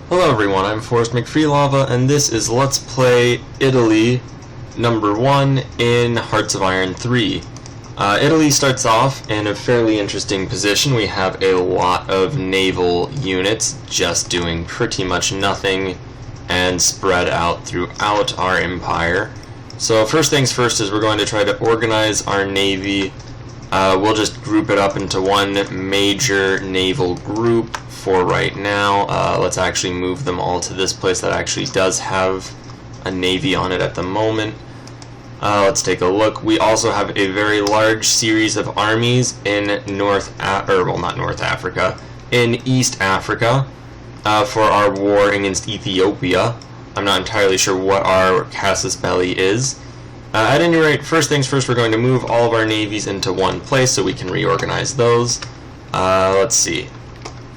Hello everyone, I'm Forrest McFreelava, and this is Let's Play Italy number 1 in Hearts of Iron 3. Italy starts off in a fairly interesting position. We have a lot of naval units just doing pretty much nothing and spread out throughout our empire. So first things first is we're going to try to organize our navy. We'll just group it up into one major naval group for right now. Let's actually move them all to this place that actually does have a navy on it at the moment. Let's take a look. We also have a very large series of armies in in East Africa for our war against Ethiopia. I'm not entirely sure what our casus belli is. At any rate, first things first, we're going to move all of our navies into one place so we can reorganize those. Let's see.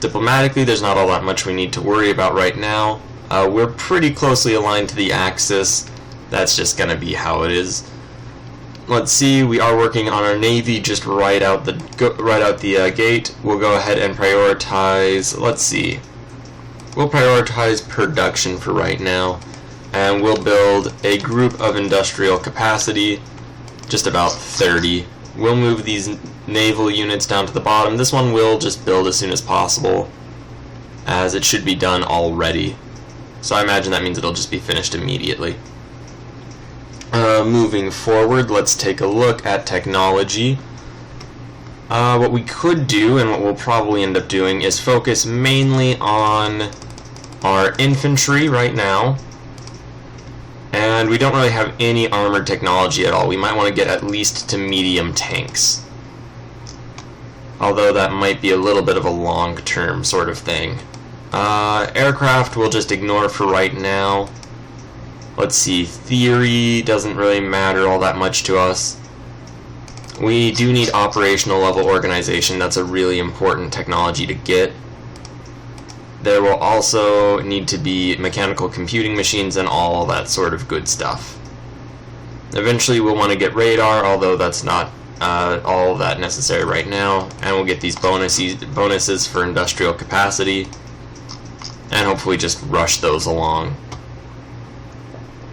Diplomatically, there's not all that much we need to worry about right now. We're pretty closely aligned to the Axis. That's just going to be how it is. Let's see, we are working on our navy just right out the gate. We'll go ahead and prioritize, let's see. We'll prioritize production for right now, and we'll build a group of industrial capacity, just about 30. We'll move these naval units down to the bottom. This one will just build as soon as possible, as it should be done already. So I imagine that means it'll just be finished immediately. Moving forward, let's take a look at technology. What we could do, and what we'll probably end up doing, is focus mainly on our infantry right now. And we don't really have any armored technology at all. We might want to get at least to medium tanks. Although that might be a little bit of a long-term sort of thing. Aircraft we'll just ignore for right now. Let's see, theory doesn't really matter all that much to us. We do need operational level organization. That's a really important technology to get. There will also need to be mechanical computing machines and all that sort of good stuff. Eventually we'll want to get radar, although that's not all that necessary right now. And we'll get these bonuses for industrial capacity, and hopefully just rush those along.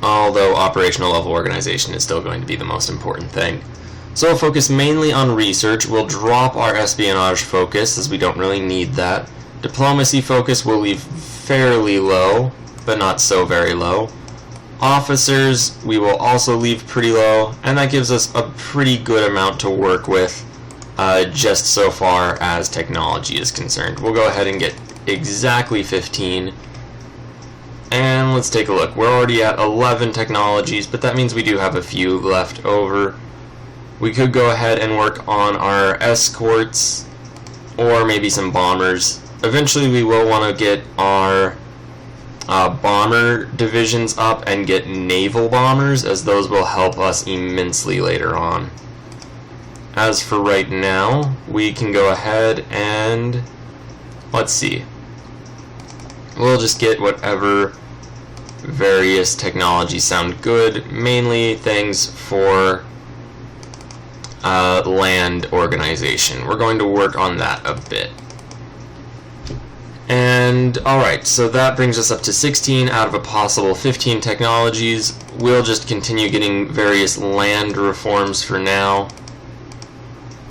Although operational level organization is still going to be the most important thing. So we'll focus mainly on research. We'll drop our espionage focus, as we don't really need that. Diplomacy focus we'll leave fairly low, but not so very low. Officers we will also leave pretty low, and that gives us a pretty good amount to work with just so far as technology is concerned. We'll go ahead and get exactly 15. And let's take a look. We're already at 11 technologies, but that means we do have a few left over. We could go ahead and work on our escorts, or maybe some bombers. Eventually we will want to get our bomber divisions up and get naval bombers, as those will help us immensely later on. As for right now, we can go ahead and, let's see. We'll just get whatever various technologies sound good, mainly things for land organization. We're going to work on that a bit. And alright, so that brings us up to 16 out of a possible 15 technologies. We'll just continue getting various land reforms for now.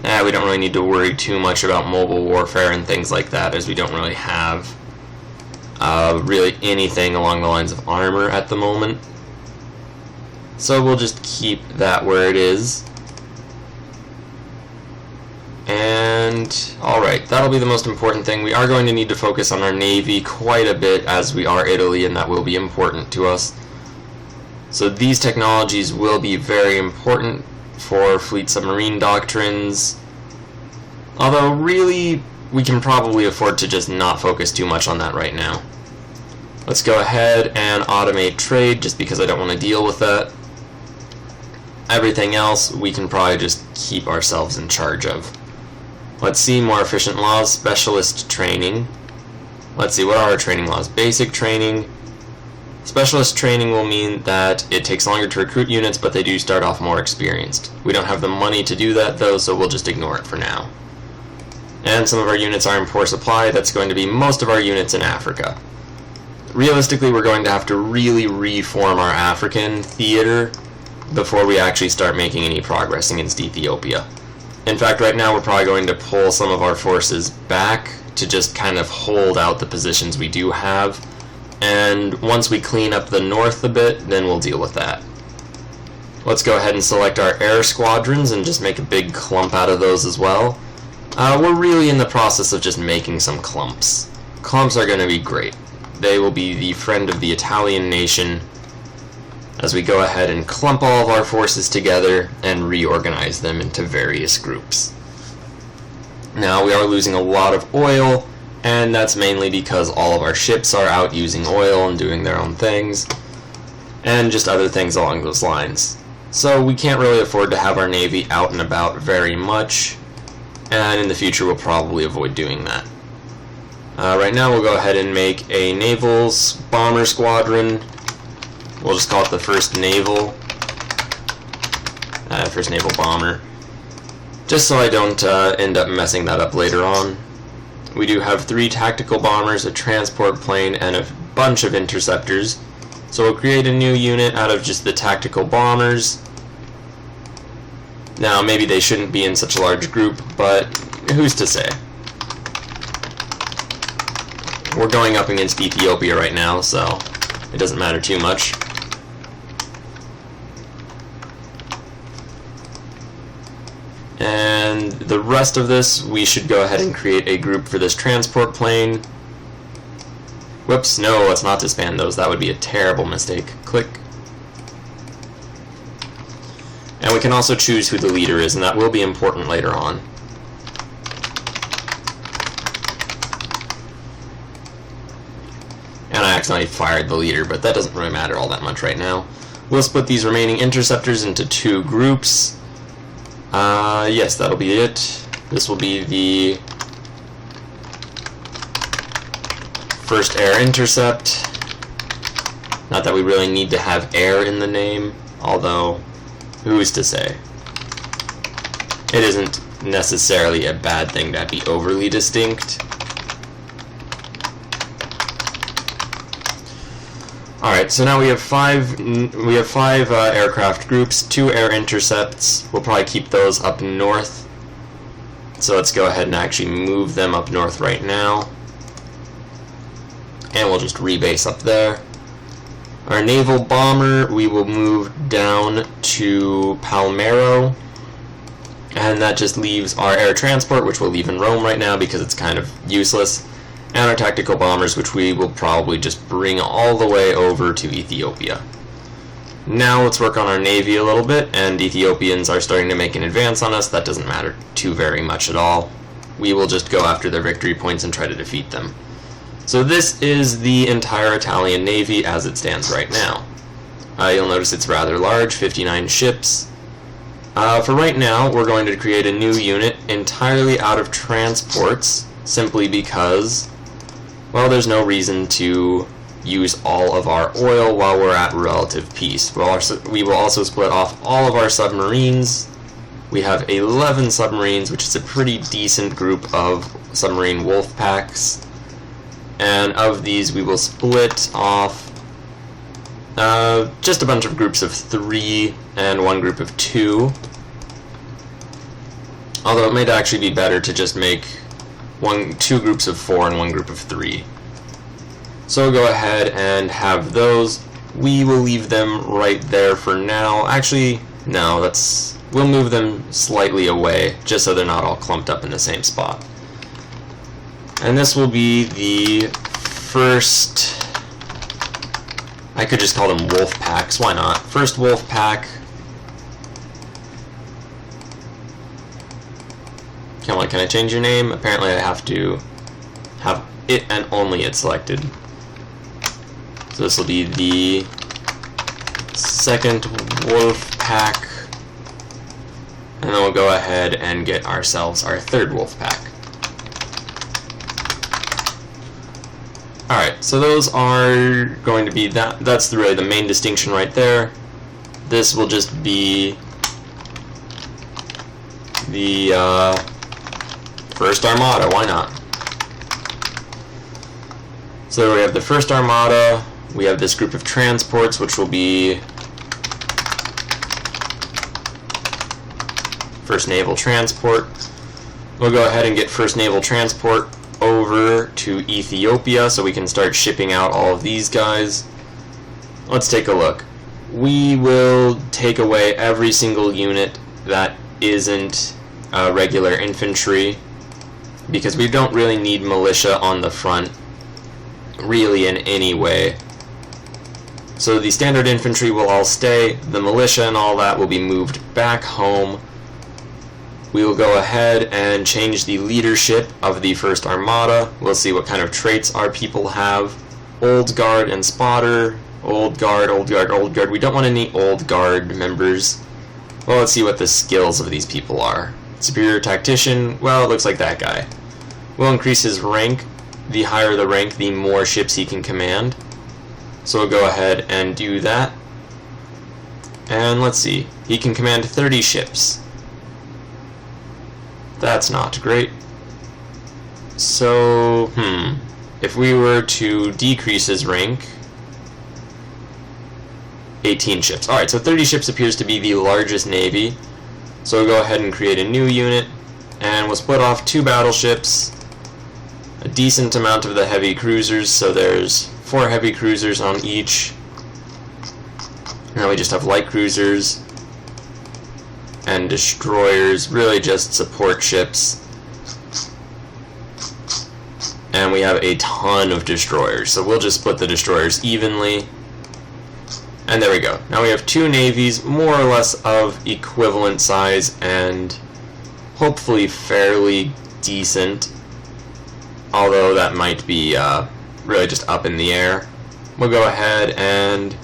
We don't really need to worry too much about mobile warfare and things like that, as we don't really have really anything along the lines of armor at the moment. So we'll just keep that where it is. And alright, that'll be the most important thing. We are going to need to focus on our navy quite a bit, as we are Italy, and that will be important to us. So these technologies will be very important for fleet submarine doctrines. Although really, we can probably afford to just not focus too much on that right now. Let's go ahead and automate trade, just because I don't want to deal with that. Everything else we can probably just keep ourselves in charge of. Let's see, more efficient laws, specialist training. Let's see, what are our training laws? Basic training. Specialist training will mean that it takes longer to recruit units, but they do start off more experienced. We don't have the money to do that though, so we'll just ignore it for now. and some of our units are in poor supply. That's going to be most of our units in Africa. Realistically, we're going to have to really reform our African theater before we actually start making any progress against Ethiopia. In fact, right now we're probably going to pull some of our forces back to just kind of hold out the positions we do have, and once we clean up the north a bit, then we'll deal with that. Let's go ahead and select our air squadrons and just make a big clump out of those as well. We're really in the process of just making some clumps. Clumps are going to be great. They will be the friend of the Italian nation as we go ahead and clump all of our forces together and reorganize them into various groups. Now, we are losing a lot of oil, and that's mainly because all of our ships are out using oil and doing their own things, and just other things along those lines. So we can't really afford to have our navy out and about very much, and in the future we'll probably avoid doing that. Right now we'll go ahead and make a naval bomber squadron. We'll just call it the first naval bomber, just so I don't end up messing that up later on. We do have 3 tactical bombers, a transport plane, and a bunch of interceptors. So we'll create a new unit out of just the tactical bombers. Now, maybe they shouldn't be in such a large group, but who's to say? We're going up against Ethiopia right now, so it doesn't matter too much. And the rest of this, we should go ahead and create a group for this transport plane. Whoops, no, let's not disband those. That would be a terrible mistake. Click. And we can also choose who the leader is, and that will be important later on. And I accidentally fired the leader, but that doesn't really matter all that much right now. We'll split these remaining interceptors into 2 groups. Yes, that'll be it. This will be the first air intercept. Not that we really need to have air in the name, although who's to say? It isn't necessarily a bad thing to be overly distinct. Alright, so now we have five aircraft groups, 2 air intercepts. We'll probably keep those up north. So let's go ahead and actually move them up north right now. And we'll just rebase up there. Our naval bomber, we will move down to Palmero. And that just leaves our air transport, which we'll leave in Rome right now because it's kind of useless. And our tactical bombers, which we will probably just bring all the way over to Ethiopia. Now let's work on our navy a little bit, and Ethiopians are starting to make an advance on us. That doesn't matter too very much at all. We will just go after their victory points and try to defeat them. So this is the entire Italian navy as it stands right now. You'll notice it's rather large, 59 ships. For right now, we're going to create a new unit entirely out of transports, simply because, well, there's no reason to use all of our oil while we're at relative peace. We will also split off all of our submarines. We have 11 submarines, which is a pretty decent group of submarine wolf packs. And of these, we will split off just a bunch of groups of 3 and 1 group of 2. Although it might actually be better to just make 2 groups of 4 and 1 group of 3. So we'll go ahead and have those. We will leave them right there for now. Actually, no, we'll move them slightly away, just so they're not all clumped up in the same spot. And this will be the first, I could just call them wolf packs, why not? First wolf pack. Come on, can I change your name? Apparently I have to have it and only it selected. So this will be the second wolf pack. And then we'll go ahead and get ourselves our third wolf pack. Alright, so those are going to be that's really the main distinction right there. This will just be the First Armada, why not? So we have the First Armada, we have this group of transports, which will be First Naval Transport. We'll go ahead and get First Naval Transport over to Ethiopia so we can start shipping out all of these guys. Let's take a look. We will take away every single unit that isn't regular infantry, because we don't really need militia on the front really in any way. So the standard infantry will all stay, the militia and all that will be moved back home. We will go ahead and change the leadership of the First Armada. We'll see what kind of traits our people have. Old Guard and Spotter. Old Guard, Old Guard, Old Guard. We don't want any Old Guard members. Well, let's see what the skills of these people are. Superior Tactician, well, it looks like that guy. We'll increase his rank. The higher the rank, the more ships he can command. So we'll go ahead and do that. And let's see. He can command 30 ships. That's not great. So, if we were to decrease his rank, 18 ships. Alright, so 30 ships appears to be the largest navy. So we'll go ahead and create a new unit, and we'll split off 2 battleships, a decent amount of the heavy cruisers, so there's 4 heavy cruisers on each. Now we just have light cruisers and destroyers, really just support ships. And we have a ton of destroyers, so we'll just split the destroyers evenly. And there we go. Now we have 2 navies, more or less of equivalent size and hopefully fairly decent, although that might be really just up in the air. We'll go ahead and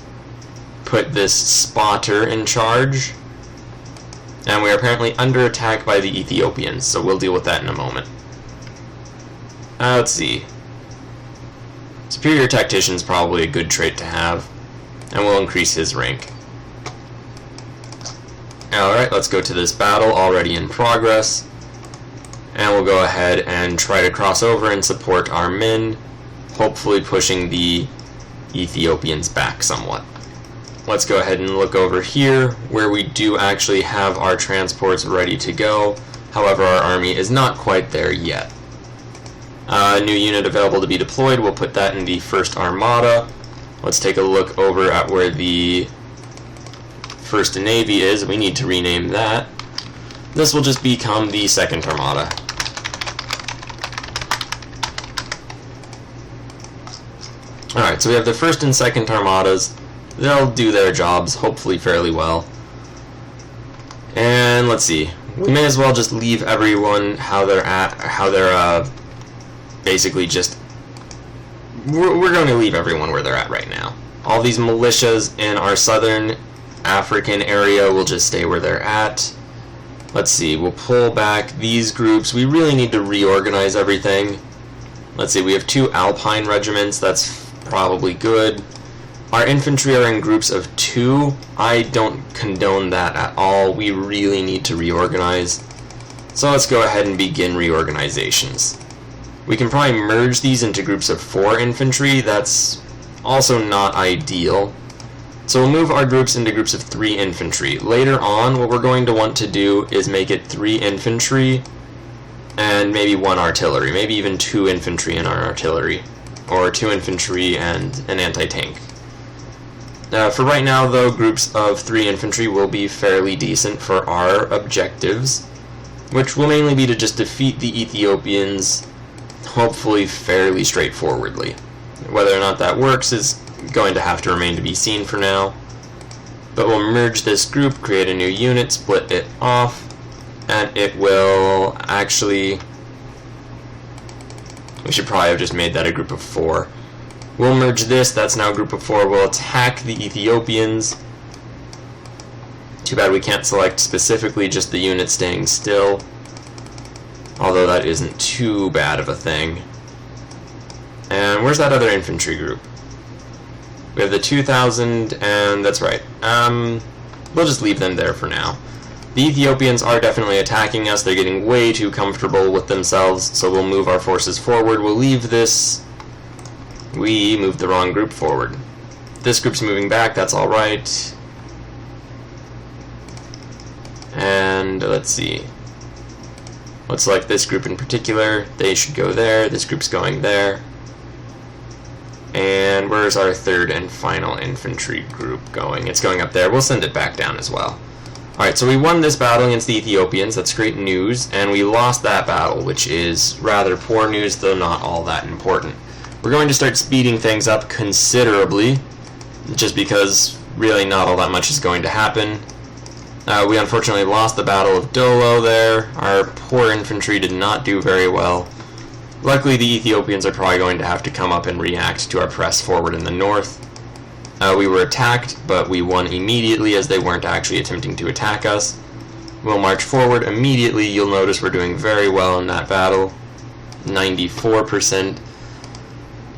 put this spotter in charge. And we are apparently under attack by the Ethiopians, so we'll deal with that in a moment. Let's see. Superior Tactician is probably a good trait to have, and we'll increase his rank. Alright, let's go to this battle already in progress. And we'll go ahead and try to cross over and support our men, hopefully pushing the Ethiopians back somewhat. Let's go ahead and look over here, where we do actually have our transports ready to go. However, our army is not quite there yet. New unit available to be deployed, we'll put that in the First Armada. Let's take a look over at where the First Navy is. We need to rename that. This will just become the Second Armada. Alright, so we have the First and Second Armadas. They'll do their jobs, hopefully fairly well. And let's see. We may as well just leave everyone how they're at, how they're basically just... We're going to leave everyone where they're at right now. All these militias in our southern African area will just stay where they're at. Let's see, we'll pull back these groups. We really need to reorganize everything. Let's see, we have 2 Alpine regiments. That's probably good. Our infantry are in groups of 2. I don't condone that at all. We really need to reorganize. So let's go ahead and begin reorganizations. We can probably merge these into groups of 4 infantry. That's also not ideal. So we'll move our groups into groups of 3 infantry. Later on, what we're going to want to do is make it 3 infantry and maybe 1 artillery. Maybe even 2 infantry in our artillery. Or 2 infantry and an anti-tank. For right now, though, groups of 3 infantry will be fairly decent for our objectives, which will mainly be to just defeat the Ethiopians, hopefully fairly straightforwardly. Whether or not that works is going to have to remain to be seen for now. But we'll merge this group, create a new unit, split it off, and it will actually... We should probably have just made that a group of 4. We'll merge this, that's now a group of 4. We'll attack the Ethiopians. Too bad we can't select specifically just the unit staying still. Although that isn't too bad of a thing. And where's that other infantry group? We have the 2,000, and that's right. We'll just leave them there for now. The Ethiopians are definitely attacking us. They're getting way too comfortable with themselves, so we'll move our forces forward. We'll leave this... We moved the wrong group forward. This group's moving back, that's alright. And let's see. Let's select this group in particular. They should go there. This group's going there. And where's our third and final infantry group going? It's going up there. We'll send it back down as well. Alright, so we won this battle against the Ethiopians. That's great news. And we lost that battle, which is rather poor news, though not all that important. We're going to start speeding things up considerably, just because really not all that much is going to happen. We unfortunately lost the Battle of Dolo there. Our poor infantry did not do very well. Luckily, the Ethiopians are probably going to have to come up and react to our press forward in the north. We were attacked, but we won immediately as they weren't actually attempting to attack us. We'll march forward immediately. You'll notice we're doing very well in that battle. 94%.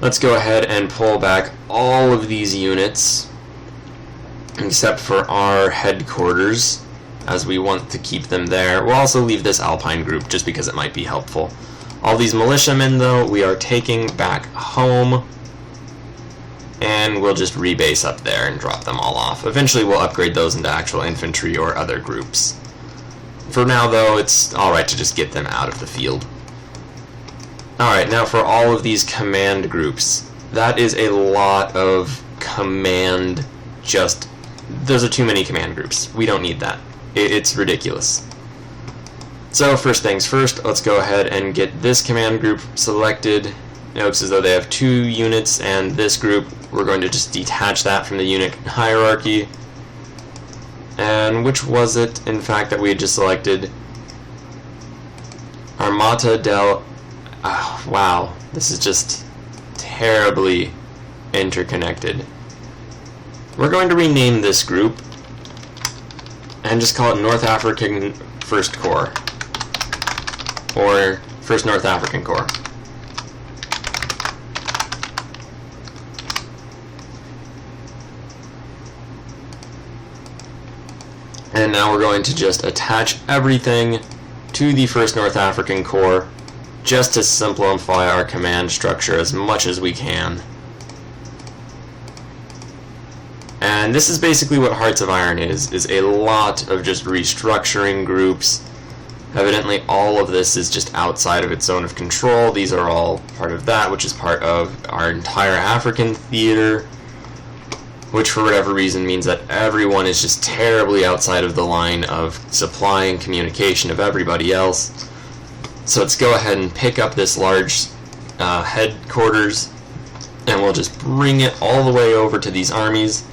Let's go ahead and pull back all of these units, except for our headquarters, as we want to keep them there. We'll also leave this Alpine group, just because it might be helpful. All these militiamen, though, we are taking back home, and we'll just rebase up there and drop them all off. Eventually we'll upgrade those into actual infantry or other groups. For now, though, it's alright to just get them out of the field. Alright, now for all of these command groups. That is a lot of command, those are too many command groups. We don't need that. It's ridiculous. So first things first, let's go ahead and get this command group selected. It looks as though they have 2 units, and this group, we're going to just detach that from the unit hierarchy. And which was it, in fact, that we had just selected? Armata del... Oh, wow, this is just terribly interconnected. We're going to rename this group and just call it North African First Corps, or First North African Corps. And now we're going to just attach everything to the First North African Corps, just to simplify our command structure as much as we can. And this is basically what Hearts of Iron is a lot of just restructuring groups. Evidently all of this is just outside of its zone of control. These are all part of that, which is part of our entire African theater, which for whatever reason means that everyone is just terribly outside of the line of supply and communication of everybody else. So let's go ahead and pick up this large headquarters, and we'll just bring it all the way over to these armies.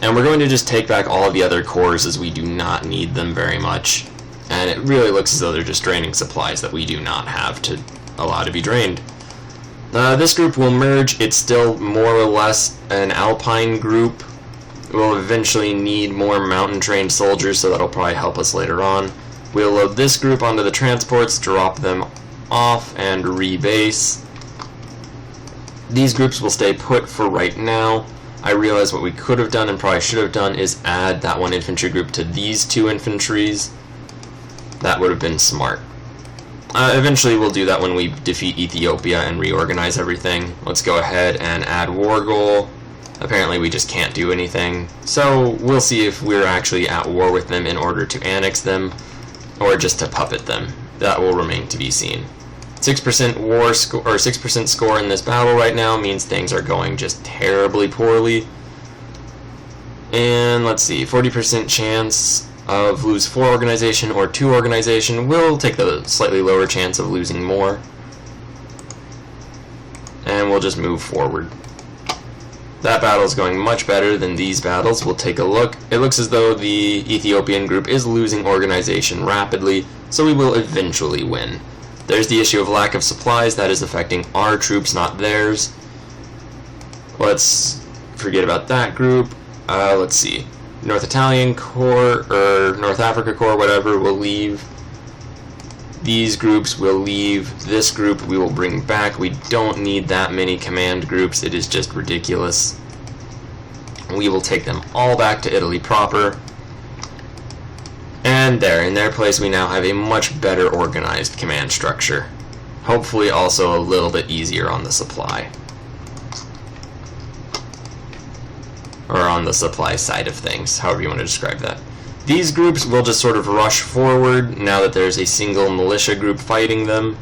And we're going to just take back all of the other corps, as we do not need them very much. And it really looks as though they're just draining supplies that we do not have to allow to be drained. This group will merge. It's still more or less an Alpine group. We'll eventually need more mountain-trained soldiers, so that'll probably help us later on. We'll load this group onto the transports, drop them off, and rebase. These groups will stay put for right now. I realize what we could have done and probably should have done is add that one infantry group to these 2 infantries. That would have been smart. Eventually we'll do that when we defeat Ethiopia and reorganize everything. Let's go ahead and add war goal. Apparently we just can't do anything. So we'll see if we're actually at war with them in order to annex them, or just to puppet them. That will remain to be seen. 6% war score, or 6% score in this battle right now means things are going just terribly poorly. And let's see, 40% chance of lose 4 organization or 2 organization. We'll take the slightly lower chance of losing more. And we'll just move forward. That battle is going much better than these battles. We'll take a look. It looks as though the Ethiopian group is losing organization rapidly, so we will eventually win. There's the issue of lack of supplies. That is affecting our troops, not theirs. Let's forget about that group. Let's see. North Italian Corps, or North Africa Corps, whatever, will leave. These groups will leave. This group we will bring back. We don't need that many command groups. It is just ridiculous. We will take them all back to Italy proper. And And there, in their place, we now have a much better organized command structure. Hopefully also a little bit easier on the supply. Or on the supply side of things, however you want to describe that. These groups will just sort of rush forward now that there's a single militia group fighting them.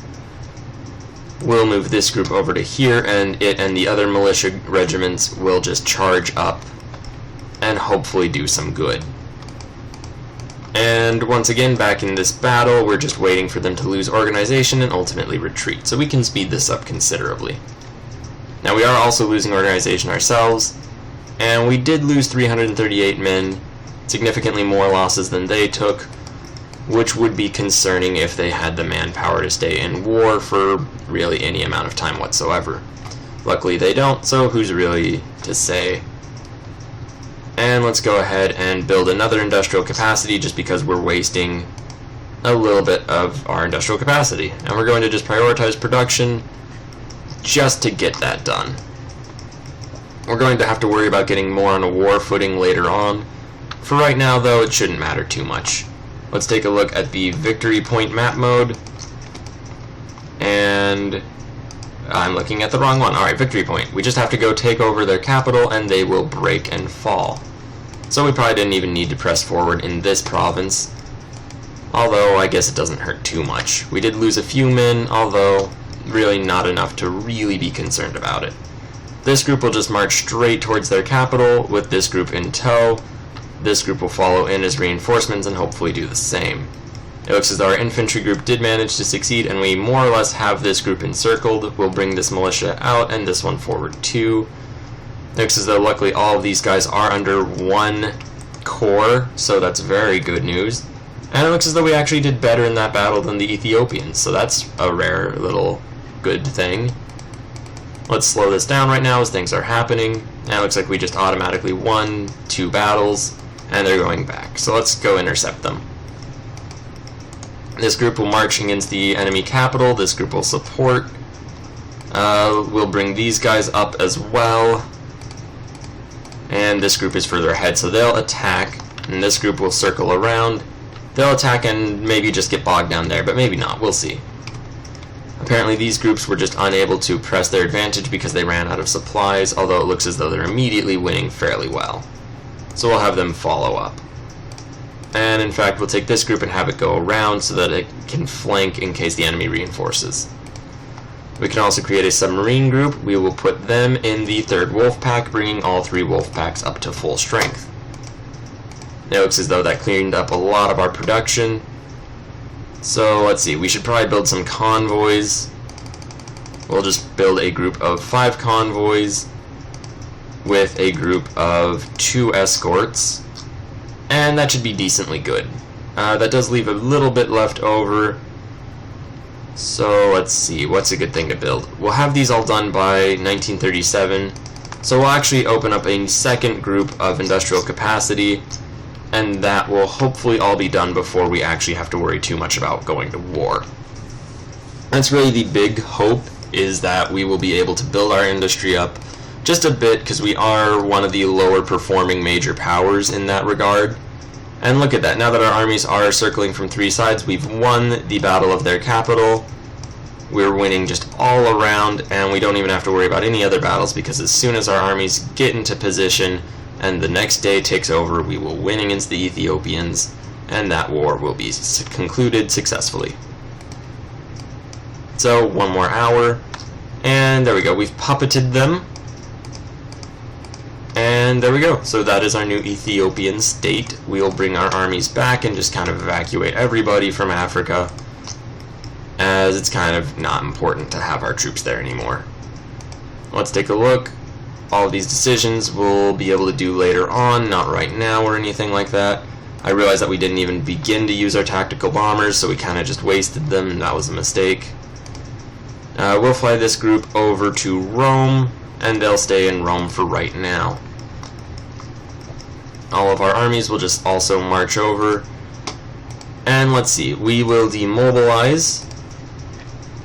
We'll move this group over to here, and it and the other militia regiments will just charge up and hopefully do some good. And once again, back in this battle, we're just waiting for them to lose organization and ultimately retreat, so we can speed this up considerably. Now we are also losing organization ourselves, and we did lose 338 men, significantly more losses than they took, which would be concerning if they had the manpower to stay in war for really any amount of time whatsoever. Luckily they don't, so who's really to say? And let's go ahead and build another industrial capacity just because we're wasting a little bit of our industrial capacity. And we're going to just prioritize production just to get that done. We're going to have to worry about getting more on a war footing later on. For right now, though, it shouldn't matter too much. Let's take a look at the victory point map mode. And I'm looking at the wrong one. Alright, victory point. We just have to go take over their capital and they will break and fall. So we probably didn't even need to press forward in this province. Although, I guess it doesn't hurt too much. We did lose a few men, although really not enough to really be concerned about it. This group will just march straight towards their capital with this group in tow. This group will follow in as reinforcements and hopefully do the same. It looks as though our infantry group did manage to succeed, and we more or less have this group encircled. We'll bring this militia out and this one forward too. It looks as though luckily all of these guys are under one corps, so that's very good news. And it looks as though we actually did better in that battle than the Ethiopians, so that's a rare little good thing. Let's slow this down right now as things are happening. And it looks like we just automatically won 2 battles, and they're going back. So let's go intercept them. This group will march against the enemy capital. This group will support. We'll bring these guys up as well. And this group is further ahead, so they'll attack. And this group will circle around. They'll attack and maybe just get bogged down there, but maybe not. We'll see. Apparently these groups were just unable to press their advantage because they ran out of supplies, although it looks as though they're immediately winning fairly well. So we'll have them follow up. And in fact, we'll take this group and have it go around so that it can flank in case the enemy reinforces. We can also create a submarine group. We will put them in the 3rd wolf pack, bringing all 3 wolf packs up to full strength. It looks as though that cleaned up a lot of our production. So let's see, we should probably build some convoys. We'll just build a group of 5 convoys with a group of 2 escorts, and that should be decently good. That does leave a little bit left over, so let's see, what's a good thing to build? We'll have these all done by 1937, so we'll actually open up a 2nd group of industrial capacity, and that will hopefully all be done before we actually have to worry too much about going to war. That's really the big hope, is that we will be able to build our industry up just a bit, because we are one of the lower performing major powers in that regard. And look at that, now that our armies are circling from 3 sides, we've won the battle of their capital. We're winning just all around, and we don't even have to worry about any other battles, because as soon as our armies get into position and the next day takes over, we will win against the Ethiopians, and that war will be concluded successfully. So, 1 more hour, and there we go, we've puppeted them. And there we go, so that is our new Ethiopian state. We'll bring our armies back and just kind of evacuate everybody from Africa, as it's kind of not important to have our troops there anymore. Let's take a look. All of these decisions we'll be able to do later on, not right now or anything like that. I realized that we didn't even begin to use our tactical bombers, so we kind of just wasted them, and that was a mistake. We'll fly this group over to Rome, and they'll stay in Rome for right now. All of our armies will just also march over. And let's see, we will demobilize,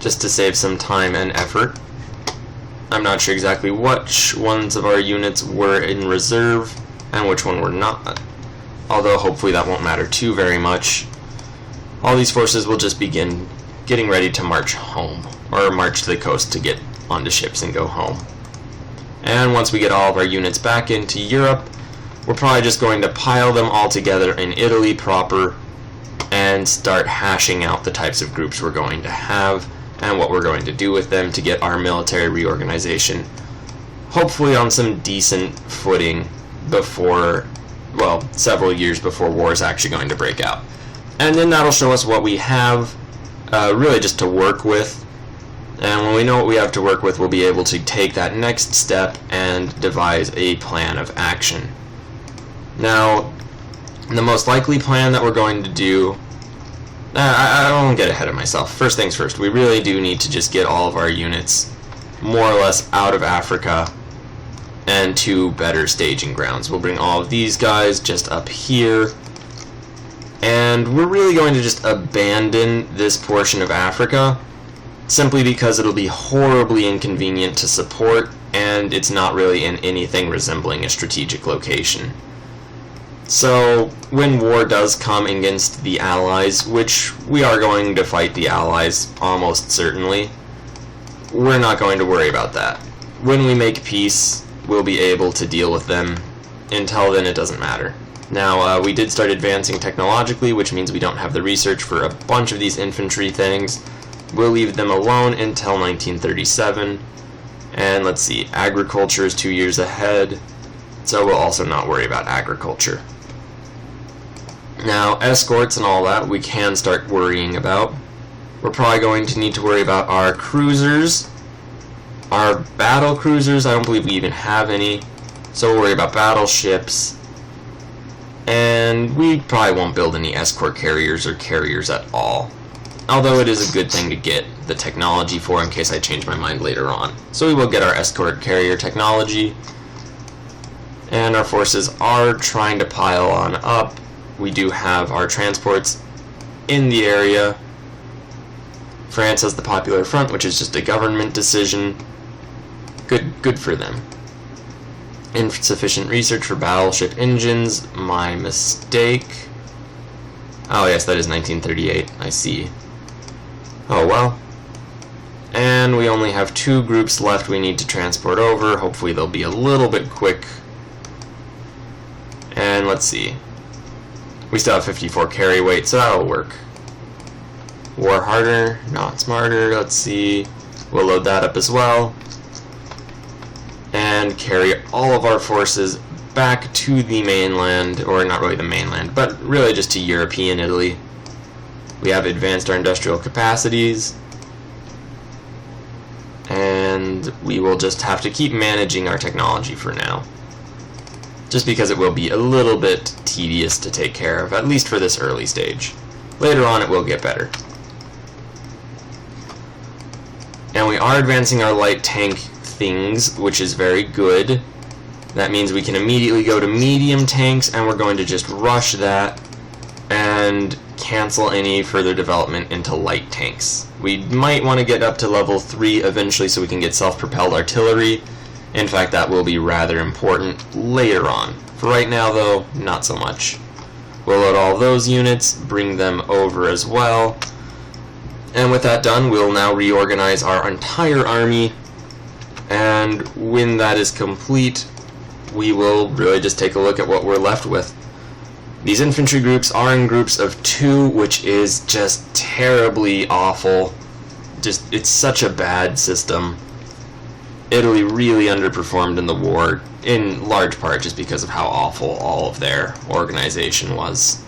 just to save some time and effort. I'm not sure exactly which ones of our units were in reserve and which one were not. although hopefully that won't matter too very much. All these forces will just begin getting ready to march home, or march to the coast to get onto ships and go home. And once we get all of our units back into Europe, we're probably just going to pile them all together in Italy proper and start hashing out the types of groups we're going to have and what we're going to do with them to get our military reorganization hopefully on some decent footing before, well, several years before war is actually going to break out. And then that'll show us what we have really just to work with. And when we know what we have to work with, we'll be able to take that next step and devise a plan of action. Now, the most likely plan that we're going to do, I won't get ahead of myself. First things first, we really do need to just get all of our units more or less out of Africa and to better staging grounds. We'll bring all of these guys just up here, and we're really going to just abandon this portion of Africa simply because it'll be horribly inconvenient to support, and it's not really in anything resembling a strategic location. So when war does come against the Allies, which we are going to fight the Allies almost certainly, we're not going to worry about that. When we make peace, we'll be able to deal with them. Until then, it doesn't matter. Now, we did start advancing technologically, which means we don't have the research for a bunch of these infantry things. We'll leave them alone until 1937. And let's see, agriculture is 2 years ahead, so we'll also not worry about agriculture. Now, escorts and all that we can start worrying about. We're probably going to need to worry about our cruisers. Our battle cruisers, I don't believe we even have any, so we'll worry about battleships. And we probably won't build any escort carriers or carriers at all, although it is a good thing to get the technology for in case I change my mind later on. So we will get our escort carrier technology, and our forces are trying to pile on up. We do have our transports in the area. France has the Popular Front, which is just a government decision. Good for them. Insufficient research for battleship engines. My mistake. Oh yes, that is 1938. I see. Oh well. And we only have 2 groups left we need to transport over. Hopefully they'll be a little bit quick. And let's see. We still have 54 carry weight, so that'll work. War harder, not smarter. Let's see. We'll load that up as well. And carry all of our forces back to the mainland, or not really the mainland, but really just to European Italy. We have advanced our industrial capacities, and we will just have to keep managing our technology for now, just because it will be a little bit tedious to take care of, at least for this early stage. Later on it will get better. And we are advancing our light tank things, which is very good. That means we can immediately go to medium tanks, and we're going to just rush that and cancel any further development into light tanks. We might want to get up to level 3 eventually so we can get self-propelled artillery. In fact, that will be rather important later on. For right now, though, not so much. We'll load all those units, bring them over as well. And with that done, we'll now reorganize our entire army. And when that is complete, we will really just take a look at what we're left with. These infantry groups are in groups of 2, which is just terribly awful. It's such a bad system. Italy really underperformed in the war, in large part just because of how awful all of their organization was.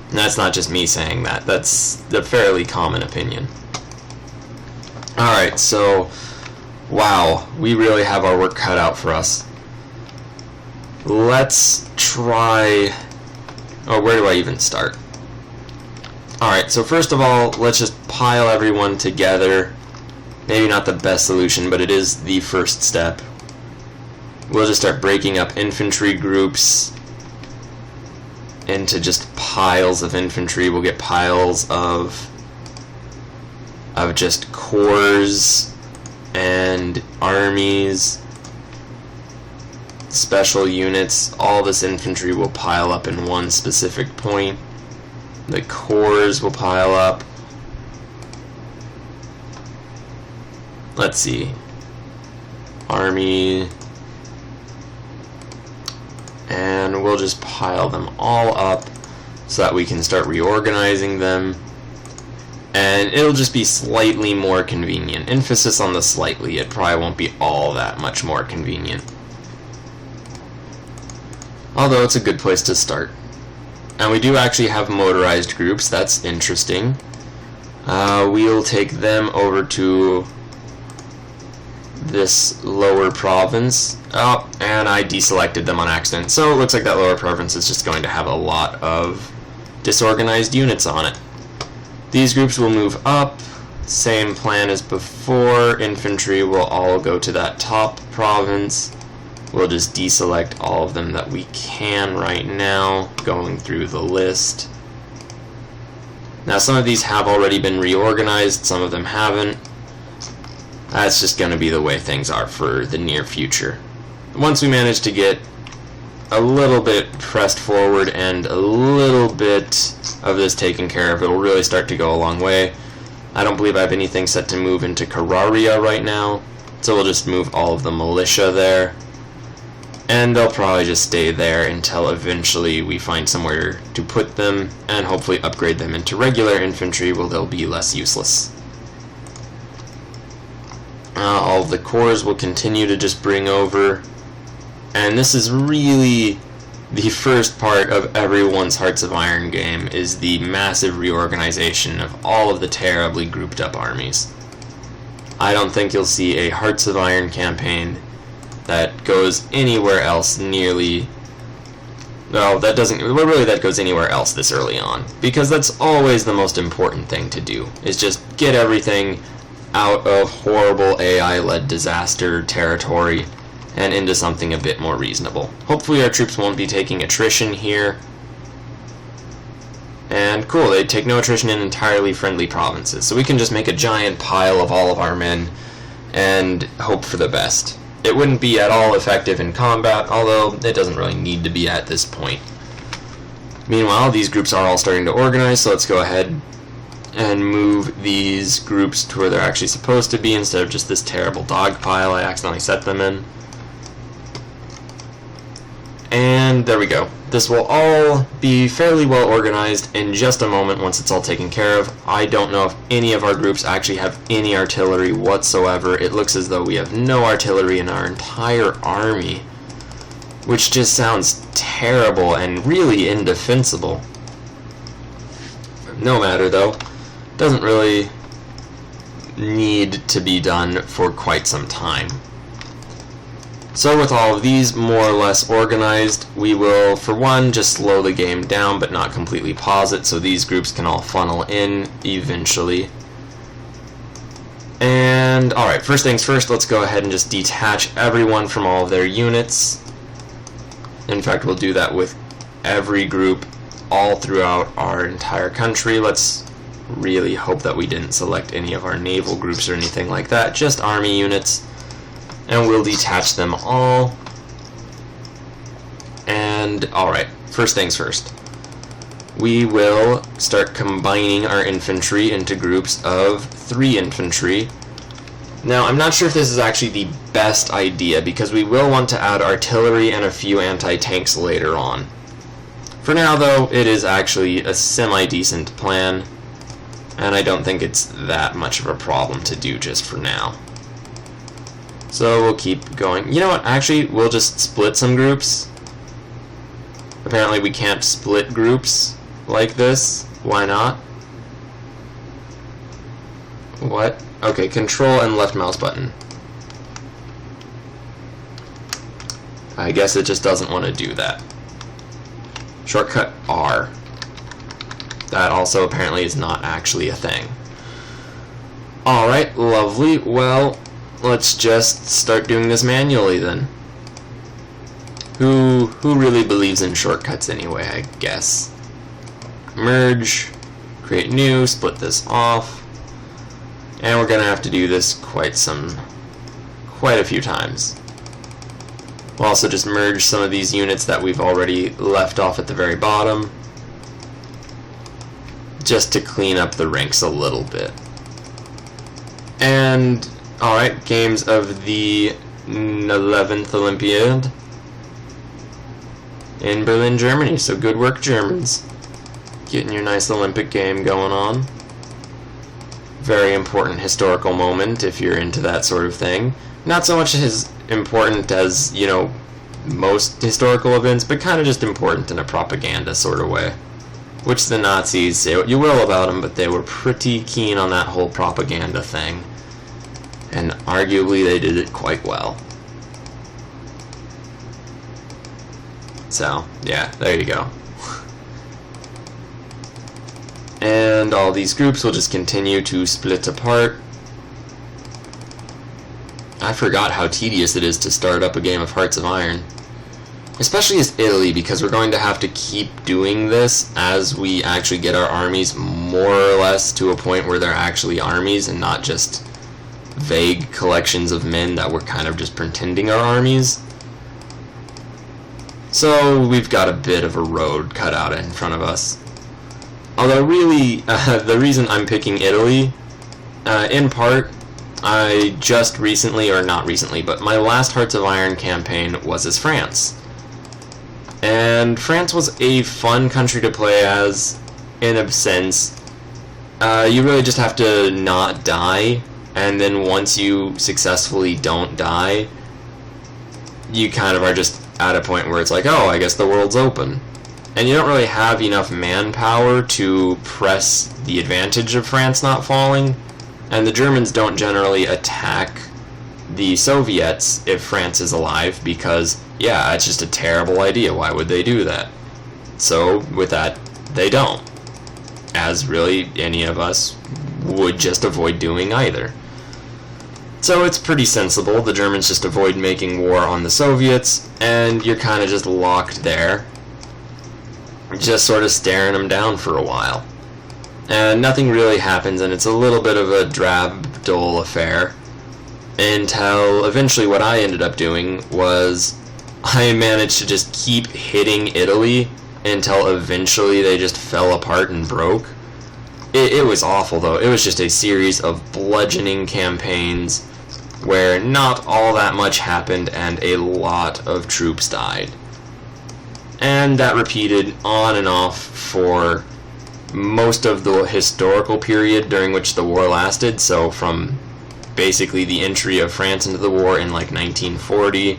And that's not just me saying that, that's a fairly common opinion. Alright, so, wow, we really have our work cut out for us. Let's try... Oh, where do I even start? Alright, so first of all, let's just pile everyone together. Maybe not the best solution, but it is the first step. We'll just start breaking up infantry groups into just piles of infantry. We'll get piles of just corps and armies. special units, all this infantry will pile up in one specific point. The corps will pile up. Let's see. Army. And we'll just pile them all up so that we can start reorganizing them. And it'll just be slightly more convenient. Emphasis on the slightly. It probably won't be all that much more convenient. Although it's a good place to start. And we do actually have motorized groups. That's interesting. We'll take them over to this lower province. Oh, and I deselected them on accident. So it looks like that lower province is just going to have a lot of disorganized units on it. These groups will move up. Same plan as before. Infantry will all go to that top province. We'll just deselect all of them that we can right now, going through the list. Now some of these have already been reorganized, some of them haven't. That's just going to be the way things are for the near future. Once we manage to get a little bit pressed forward and a little bit of this taken care of, it'll really start to go a long way. I don't believe I have anything set to move into Kararia right now, so we'll just move all of the militia there. And they'll probably just stay there until eventually we find somewhere to put them and hopefully upgrade them into regular infantry where they'll be less useless. All of the corps will continue to just bring over. And this is really the first part of everyone's Hearts of Iron game, is the massive reorganization of all of the terribly grouped up armies. I don't think you'll see a Hearts of Iron campaign that goes anywhere else nearly... Well, that goes anywhere else this early on. Because that's always the most important thing to do, is just get everything out of horrible AI-led disaster territory and into something a bit more reasonable. Hopefully our troops won't be taking attrition here. And cool, they take no attrition in entirely friendly provinces, so we can just make a giant pile of all of our men and hope for the best. It wouldn't be at all effective in combat, although it doesn't really need to be at this point. Meanwhile, these groups are all starting to organize, so let's go ahead and move these groups to where they're actually supposed to be instead of just this terrible dog pile I accidentally set them in. And there we go. This will all be fairly well organized in just a moment once it's all taken care of. I don't know if any of our groups actually have any artillery whatsoever. It looks as though we have no artillery in our entire army, which just sounds terrible and really indefensible. No matter though, doesn't really need to be done for quite some time. So with all of these more or less organized, we will, for one, just slow the game down but not completely pause it, so these groups can all funnel in eventually. And alright, first things first, let's go ahead and just detach everyone from all of their units. In fact, we'll do that with every group all throughout our entire country. Let's really hope that we didn't select any of our naval groups or anything like that, just army units. And we'll detach them all. And alright, first things first. We will start combining our infantry into groups of 3 infantry. Now, I'm not sure if this is actually the best idea, because we will want to add artillery and a few anti-tanks later on. For now, though, it is actually a semi-decent plan, and I don't think it's that much of a problem to do just for now. So we'll keep going. You know what, actually, we'll just split some groups. Apparently we can't split groups like this. Why not? What? Okay, control and left mouse button. I guess it just doesn't want to do that. Shortcut R. That also apparently is not actually a thing. Alright, lovely. Well, let's just start doing this manually then. Who really believes in shortcuts anyway, I guess. Merge, create new, split this off. And we're gonna have to do this quite a few times. We'll also just merge some of these units that we've already left off at the very bottom, just to clean up the ranks a little bit. And, alright, games of the 11th Olympiad in Berlin, Germany. So good work, Germans. Getting your nice Olympic game going on. Very important historical moment if you're into that sort of thing. Not so much as important as, you know, most historical events, but kind of just important in a propaganda sort of way. Which the Nazis, say what you will about them, but they were pretty keen on that whole propaganda thing. And arguably they did it quite well. So, yeah, there you go. And all these groups will just continue to split apart. I forgot how tedious it is to start up a game of Hearts of Iron. Especially as Italy, because we're going to have to keep doing this as we actually get our armies more or less to a point where they're actually armies and not just vague collections of men that we're kind of just pretending are armies. So we've got a bit of a road cut out in front of us. Although really, the reason I'm picking Italy, in part, I just recently, or not recently, but my last Hearts of Iron campaign was as France. And France was a fun country to play as, in a sense. You really just have to not die, and then once you successfully don't die, you kind of are just at a point where it's like, oh, I guess the world's open. And you don't really have enough manpower to press the advantage of France not falling, and the Germans don't generally attack the Soviets if France is alive, because, yeah, it's just a terrible idea. Why would they do that? So, with that, they don't. As really any of us would just avoid doing either. So it's pretty sensible. The Germans just avoid making war on the Soviets, and you're kind of just locked there, just sort of staring them down for a while. And nothing really happens, and it's a little bit of a drab, dull affair, until eventually what I ended up doing was I managed to just keep hitting Italy until eventually they just fell apart and broke. It was awful, though. It was just a series of bludgeoning campaigns where not all that much happened and a lot of troops died. And that repeated on and off for most of the historical period during which the war lasted, so from basically the entry of France into the war in like 1940,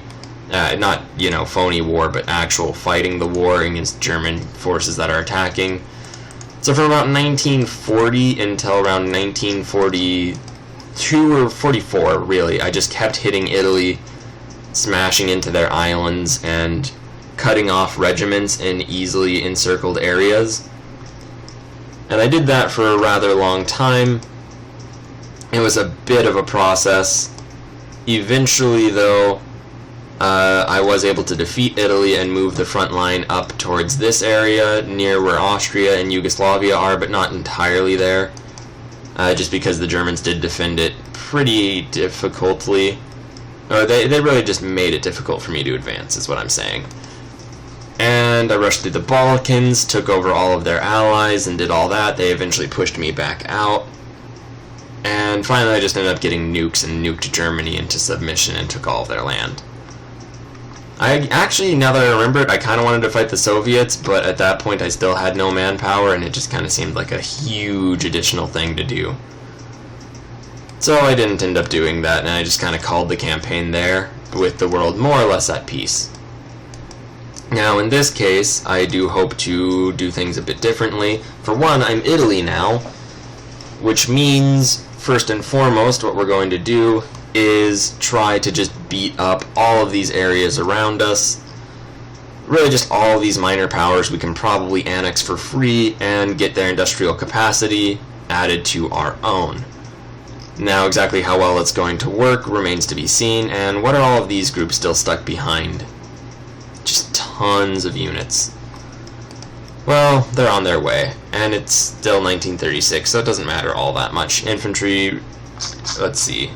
not, you know, phony war, but actual fighting the war against German forces that are attacking. So from about 1940 until around 1942 or 44, really, I just kept hitting Italy, smashing into their islands, and cutting off regiments in easily encircled areas. And I did that for a rather long time. It was a bit of a process. Eventually, though, I was able to defeat Italy and move the front line up towards this area, near where Austria and Yugoslavia are, but not entirely there. Just because the Germans did defend it pretty difficultly. Or they really just made it difficult for me to advance, is what I'm saying. And I rushed through the Balkans, took over all of their allies, and did all that. They eventually pushed me back out. And finally I just ended up getting nukes and nuked Germany into submission and took all of their land. I actually, now that I remember it, I kind of wanted to fight the Soviets, but at that point I still had no manpower, and it just kind of seemed like a huge additional thing to do. So I didn't end up doing that, and I just kind of called the campaign there, with the world more or less at peace. Now, in this case, I do hope to do things a bit differently. For one, I'm Italy now, which means, first and foremost, what we're going to do is try to just beat up all of these areas around us. Really just all of these minor powers we can probably annex for free and get their industrial capacity added to our own. Now, exactly how well it's going to work remains to be seen, and what are all of these groups still stuck behind? Just tons of units. Well, they're on their way, and it's still 1936, so it doesn't matter all that much. Infantry, let's see.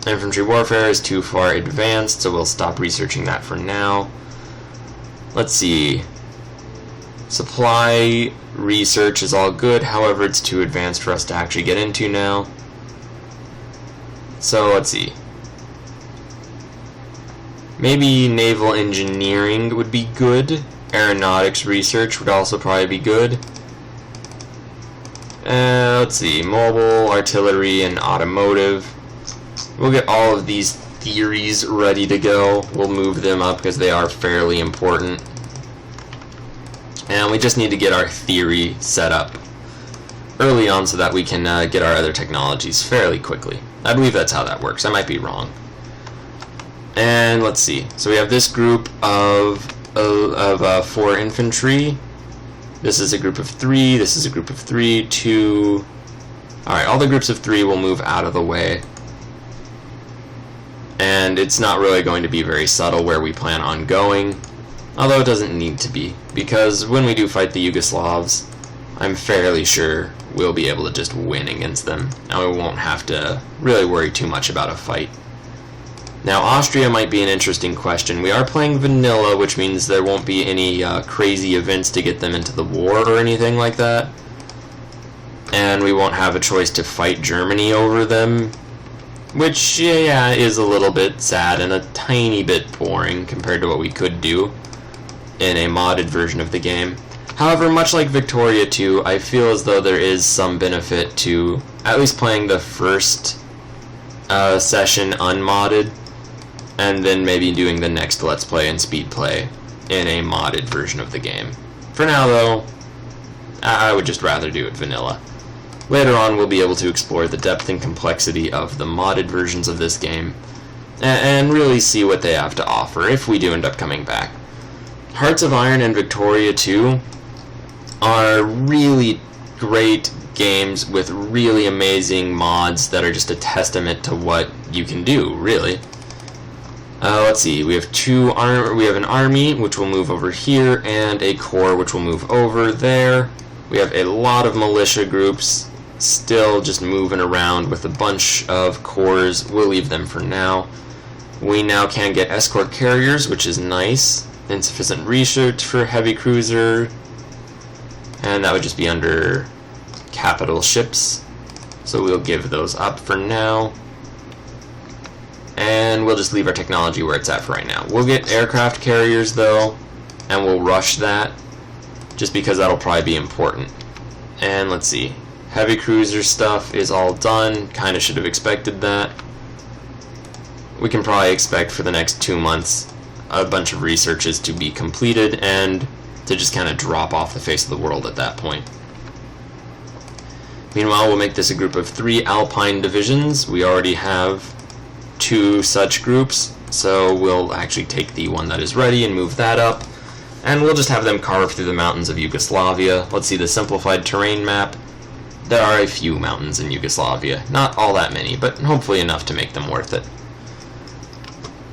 Infantry warfare is too far advanced, so we'll stop researching that for now. Let's see. Supply research is all good, however it's too advanced for us to actually get into now. So let's see. Maybe naval engineering would be good. Aeronautics research would also probably be good. Let's see. Mobile, artillery, and automotive. We'll get all of these theories ready to go. We'll move them up because they are fairly important. And we just need to get our theory set up early on so that we can get our other technologies fairly quickly. I believe that's how that works. I might be wrong. And let's see. So we have this group of 4 infantry. This is a group of 3. This is a group of 3. 2. Alright, all the groups of 3 will move out of the way. And it's not really going to be very subtle where we plan on going. Although it doesn't need to be. Because when we do fight the Yugoslavs, I'm fairly sure we'll be able to just win against them. And we won't have to really worry too much about a fight. Now, Austria might be an interesting question. We are playing vanilla, which means there won't be any crazy events to get them into the war or anything like that. And we won't have a choice to fight Germany over them. Which, yeah, is a little bit sad and a tiny bit boring compared to what we could do in a modded version of the game. However, much like Victoria 2, I feel as though there is some benefit to at least playing the first session unmodded, and then maybe doing the next Let's Play and Speed Play in a modded version of the game. For now, though, I would just rather do it vanilla. Later on, we'll be able to explore the depth and complexity of the modded versions of this game, and really see what they have to offer if we do end up coming back. Hearts of Iron and Victoria 2 are really great games with really amazing mods that are just a testament to what you can do, really. Let's see, we have an army, which will move over here, and a corps, which will move over there. We have a lot of militia groups still just moving around with a bunch of corps. We'll leave them for now. We now can get escort carriers, which is nice. Insufficient research for heavy cruiser, and that would just be under capital ships, so we'll give those up for now, and we'll just leave our technology where it's at for right now. We'll get aircraft carriers though, and we'll rush that just because that'll probably be important. And let's see, heavy cruiser stuff is all done. Kind of should have expected that. We can probably expect for the next 2 months a bunch of researches to be completed and to just kind of drop off the face of the world at that point. Meanwhile, we'll make this a group of 3 Alpine divisions. We already have 2 such groups, so we'll actually take the one that is ready and move that up, and we'll just have them carve through the mountains of Yugoslavia. Let's see the simplified terrain map. There are a few mountains in Yugoslavia, not all that many, but hopefully enough to make them worth it.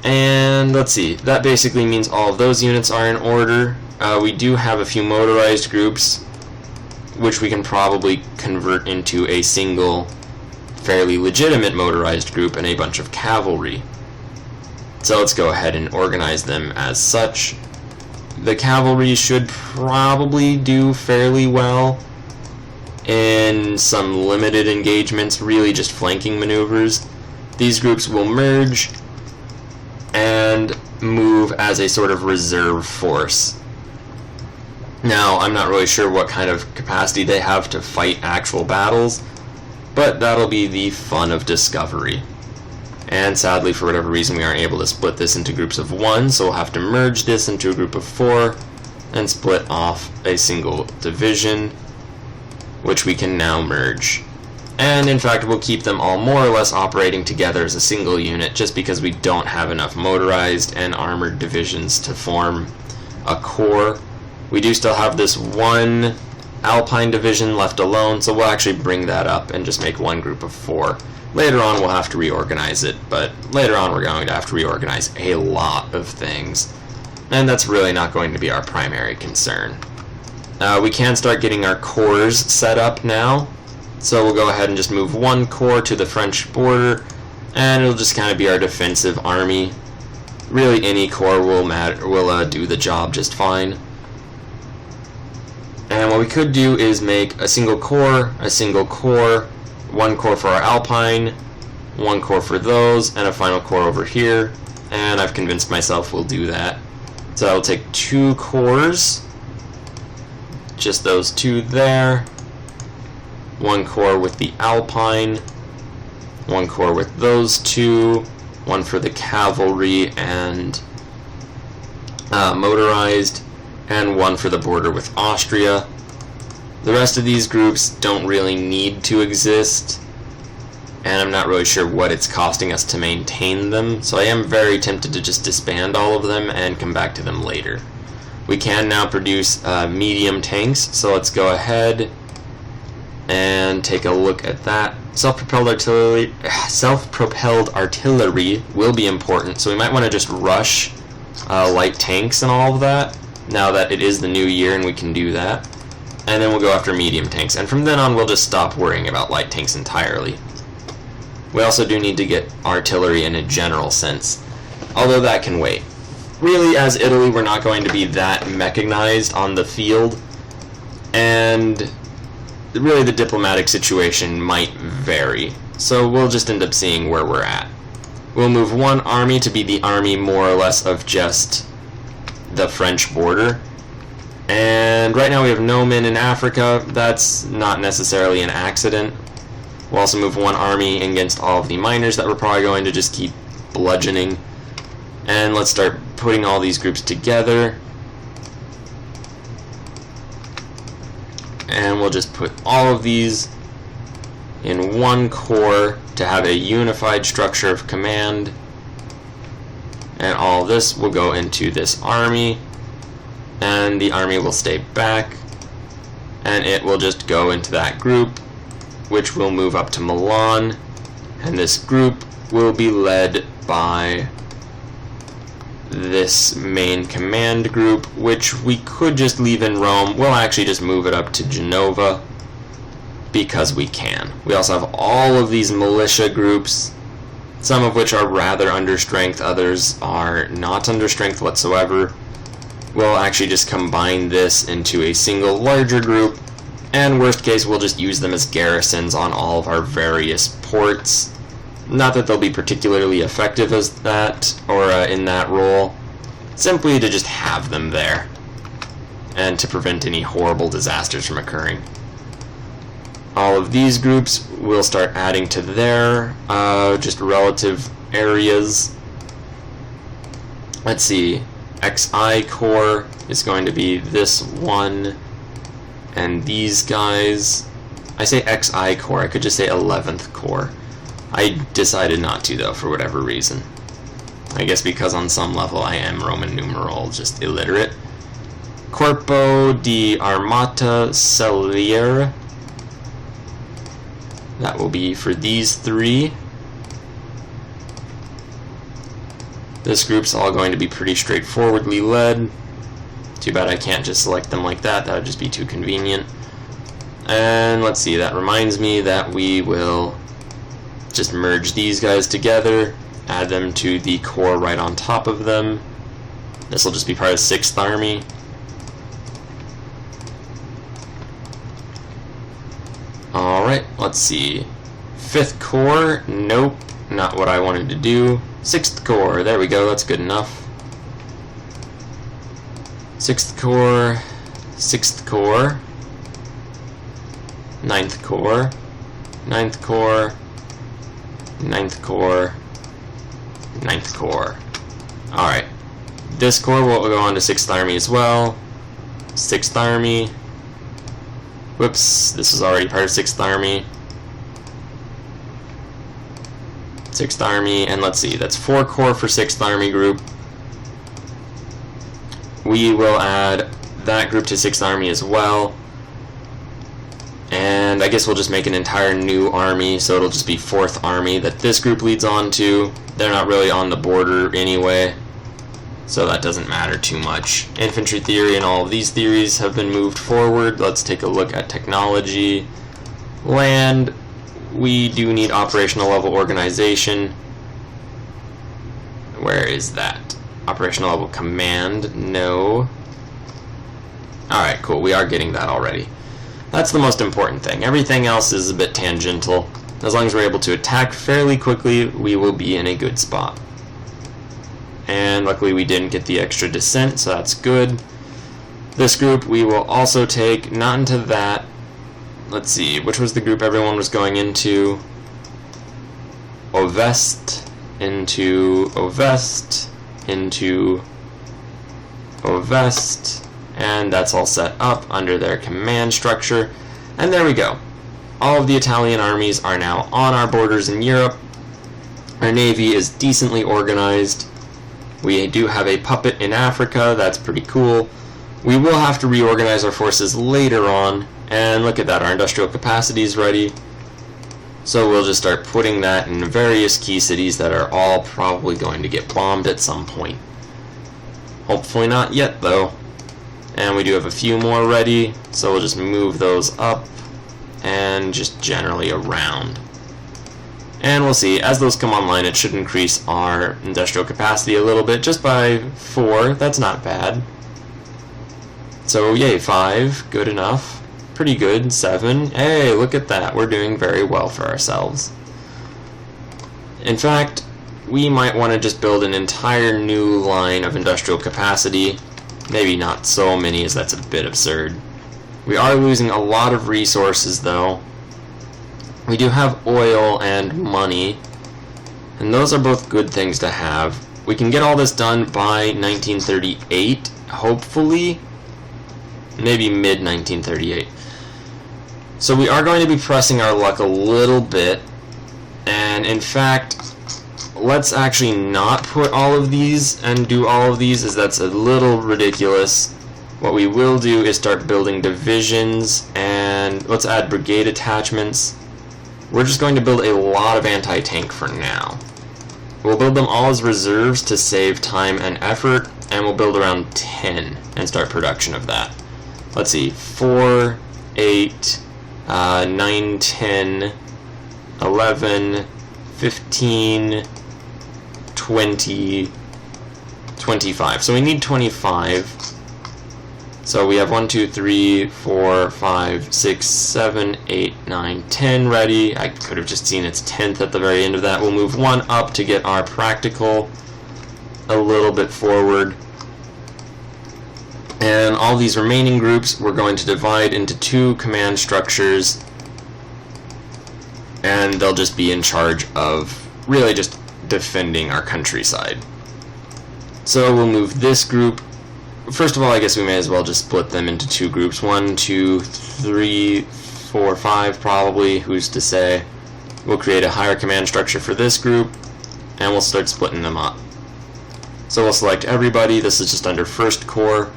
And let's see, that basically means all of those units are in order. We do have a few motorized groups, which we can probably convert into a single, fairly legitimate motorized group and a bunch of cavalry. So let's go ahead and organize them as such. The cavalry should probably do fairly well in some limited engagements, really just flanking maneuvers. These groups will merge and move as a sort of reserve force. Now, I'm not really sure what kind of capacity they have to fight actual battles, but that'll be the fun of discovery. And sadly, for whatever reason, we aren't able to split this into groups of 1, so we'll have to merge this into a group of 4 and split off a single division, which we can now merge. And in fact, we'll keep them all more or less operating together as a single unit just because we don't have enough motorized and armored divisions to form a corps. We do still have this one Alpine division left alone, so we'll actually bring that up and just make one group of 4. Later on we'll have to reorganize it, but later on we're going to have to reorganize a lot of things, and that's really not going to be our primary concern. We can start getting our corps set up now. So we'll go ahead and just move one corps to the French border, and it'll just kind of be our defensive army. Really, any corps will do the job just fine. And what we could do is make a single corps, one corps for our Alpine, one corps for those, and a final corps over here. And I've convinced myself we'll do that. So I'll take 2 corps, just those 2 there, one corps with the Alpine, one corps with those 2, one for the cavalry and motorized, and one for the border with Austria. The rest of these groups don't really need to exist, and I'm not really sure what it's costing us to maintain them, so I am very tempted to just disband all of them and come back to them later. We can now produce medium tanks, so let's go ahead and take a look at that. Self-propelled artillery will be important, so we might want to just rush light tanks and all of that, now that it is the new year and we can do that. And then we'll go after medium tanks, and from then on we'll just stop worrying about light tanks entirely. We also do need to get artillery in a general sense, although that can wait. Really, as Italy, we're not going to be that mechanized on the field, and really the diplomatic situation might vary, so we'll just end up seeing where we're at. We'll move one army to be the army more or less of just the French border, and right now we have no men in Africa. That's not necessarily an accident. We'll also move one army against all of the miners that we're probably going to just keep bludgeoning, and let's start putting all these groups together. And we'll just put all of these in one corps to have a unified structure of command. And all this will go into this army, and the army will stay back, and it will just go into that group, which will move up to Milan, and this group will be led by this main command group, which we could just leave in Rome. We'll actually just move it up to Genova because we can. We also have all of these militia groups, some of which are rather under strength, others are not under strength whatsoever. We'll actually just combine this into a single larger group, and worst case we'll just use them as garrisons on all of our various ports. Not that they'll be particularly effective as that, or in that role, simply to just have them there, and to prevent any horrible disasters from occurring. All of these groups will start adding to their just relative areas. Let's see, XI Corps is going to be this one, and these guys. I say XI Corps, I could just say 11th Corps. I decided not to, though, for whatever reason. I guess because on some level I am Roman numeral just illiterate. Corpo di Armata Celiere. That will be for these 3. This group's all going to be pretty straightforwardly led. Too bad I can't just select them like that. That would just be too convenient. And let's see, that reminds me that we will just merge these guys together, add them to the corps right on top of them. This will just be part of 6th Army. Alright, let's see. 5th Corps, nope, not what I wanted to do. 6th Corps, there we go, that's good enough. 6th Corps, 6th Corps, 9th Corps, 9th Corps, 9th Corps, 9th Corps. Alright, this corps will go on to 6th Army as well. 6th Army. Whoops, this is already part of 6th Army. 6th Army, and let's see, that's 4 corps for 6th Army group. We will add that group to 6th Army as well. And I guess we'll just make an entire new army, so it'll just be 4th Army that this group leads on to. They're not really on the border anyway, so that doesn't matter too much. Infantry theory and all of these theories have been moved forward. Let's take a look at technology. Land, we do need operational level organization. Where is that? Operational level command, no. Alright, cool, we are getting that already. That's the most important thing. Everything else is a bit tangential. As long as we're able to attack fairly quickly, we will be in a good spot. And luckily we didn't get the extra descent, so that's good. This group we will also take, not into that. Let's see, which was the group everyone was going into? Ovest, into Ovest, into Ovest, and that's all set up under their command structure. And there we go. All of the Italian armies are now on our borders in Europe. Our navy is decently organized. We do have a puppet in Africa, that's pretty cool. We will have to reorganize our forces later on, and look at that, our industrial capacity is ready. So we'll just start putting that in various key cities that are all probably going to get bombed at some point. Hopefully not yet though. And we do have a few more ready, so we'll just move those up and just generally around. And we'll see, as those come online, it should increase our industrial capacity a little bit, just by 4, that's not bad. So yay, 5, good enough. Pretty good, 7, hey, look at that, we're doing very well for ourselves. In fact, we might want to just build an entire new line of industrial capacity. Maybe not so many, as that's a bit absurd. We are losing a lot of resources though. We do have oil and money, and those are both good things to have. We can get all this done by 1938, hopefully. Maybe mid-1938. So we are going to be pressing our luck a little bit, and in fact, let's actually not put all of these and do all of these, as that's a little ridiculous. What we will do is start building divisions, and let's add brigade attachments. We're just going to build a lot of anti-tank for now. We'll build them all as reserves to save time and effort, and we'll build around 10 and start production of that. Let's see, 4, 8, 9, 10, 11, 15, 20, 25. So we need 25. So we have 1, 2, 3, 4, 5, 6, 7, 8, 9, 10 ready. I could have just seen its 10th at the very end of that. We'll move 1 up to get our practical a little bit forward. And all these remaining groups we're going to divide into 2 command structures, and they'll just be in charge of really just defending our countryside. So we'll move this group. First of all, I guess we may as well just split them into 2 groups. 1, 2, 3, 4, 5 probably, who's to say. We'll create a higher command structure for this group, and we'll start splitting them up. So we'll select everybody. This is just under First Corps.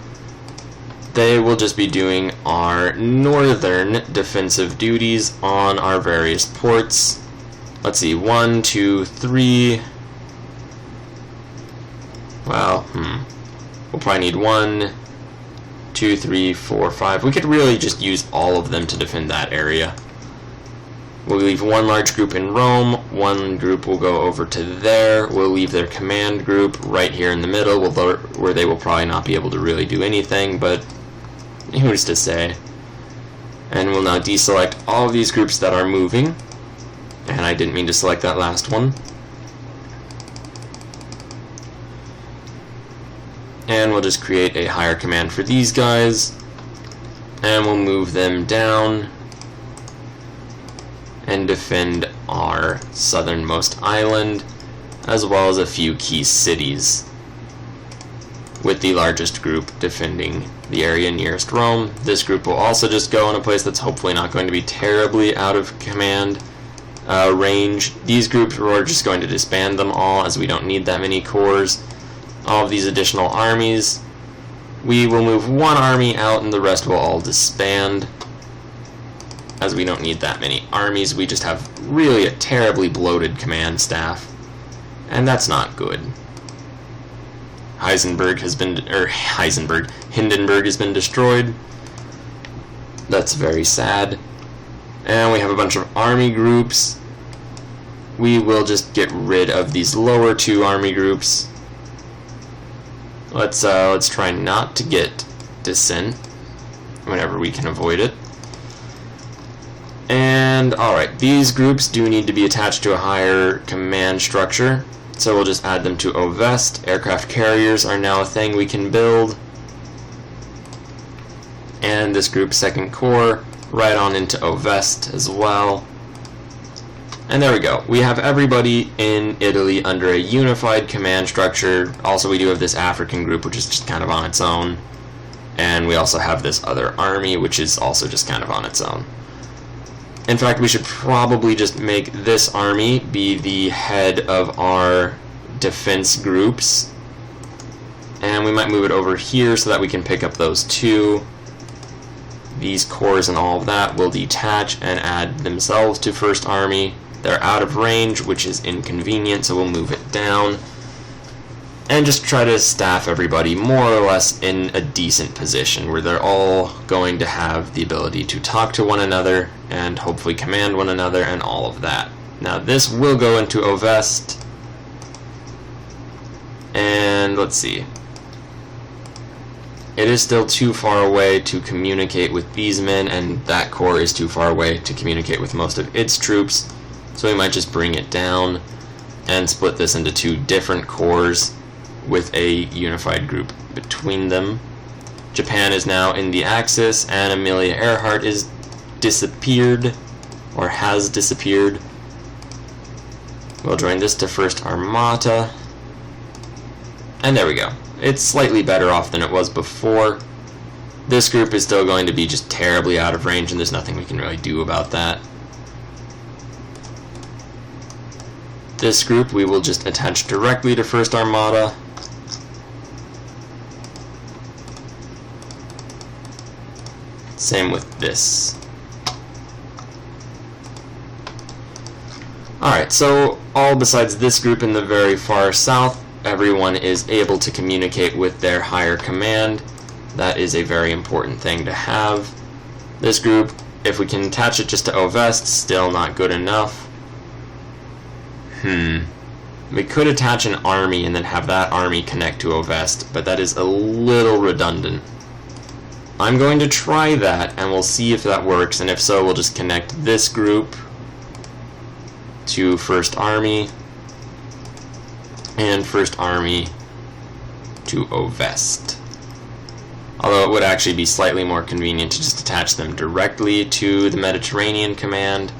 They will just be doing our northern defensive duties on our various ports. Let's see, 1, 2, 3. Well, we'll probably need 1, 2, 3, 4, 5. We could really just use all of them to defend that area. We'll leave 1 large group in Rome, 1 group will go over to there. We'll leave their command group right here in the middle, where they will probably not be able to really do anything, but who's to say. And we'll now deselect all of these groups that are moving. And I didn't mean to select that last one. And we'll just create a higher command for these guys. And we'll move them down and defend our southernmost island, as well as a few key cities, with the largest group defending the area nearest Rome. This group will also just go in a place that's hopefully not going to be terribly out of command range. These groups, we're just going to disband them all, as we don't need that many corps. All of these additional armies, we will move 1 army out and the rest will all disband, as we don't need that many armies. We just have really a terribly bloated command staff, and that's not good. Hindenburg has been destroyed. That's very sad. And we have a bunch of army groups. We will just get rid of these lower 2 army groups. Let's try not to get dissent whenever we can avoid it. And alright, these groups do need to be attached to a higher command structure, so we'll just add them to OVEST. Aircraft carriers are now a thing we can build. And this group, 2nd Corps, right on into OVEST as well. And there we go. We have everybody in Italy under a unified command structure. Also, we do have this African group, which is just kind of on its own. And we also have this other army, which is also just kind of on its own. In fact, we should probably just make this army be the head of our defense groups. And we might move it over here so that we can pick up those 2. These corps and all of that will detach and add themselves to 1st Army. They're out of range, which is inconvenient, so we'll move it down. And just try to staff everybody more or less in a decent position where they're all going to have the ability to talk to one another and hopefully command one another and all of that. Now this will go into OVEST. And let's see. It is still too far away to communicate with these men, and that corps is too far away to communicate with most of its troops. So we might just bring it down and split this into 2 different corps with a unified group between them. Japan is now in the Axis, and Amelia Earhart is disappeared, or has disappeared. We'll join this to 1st Armata. And there we go. It's slightly better off than it was before. This group is still going to be just terribly out of range, and there's nothing we can really do about that. This group we will just attach directly to 1st Armata. Same with this. Alright, so all besides this group in the very far south, everyone is able to communicate with their higher command. That is a very important thing to have. This group, if we can attach it just to OVEST, still not good enough. We could attach an army and then have that army connect to OVEST, but that is a little redundant. I'm going to try that, and we'll see if that works, and if so, we'll just connect this group to 1st Army, and 1st Army to OVEST. Although it would actually be slightly more convenient to just attach them directly to the Mediterranean Command.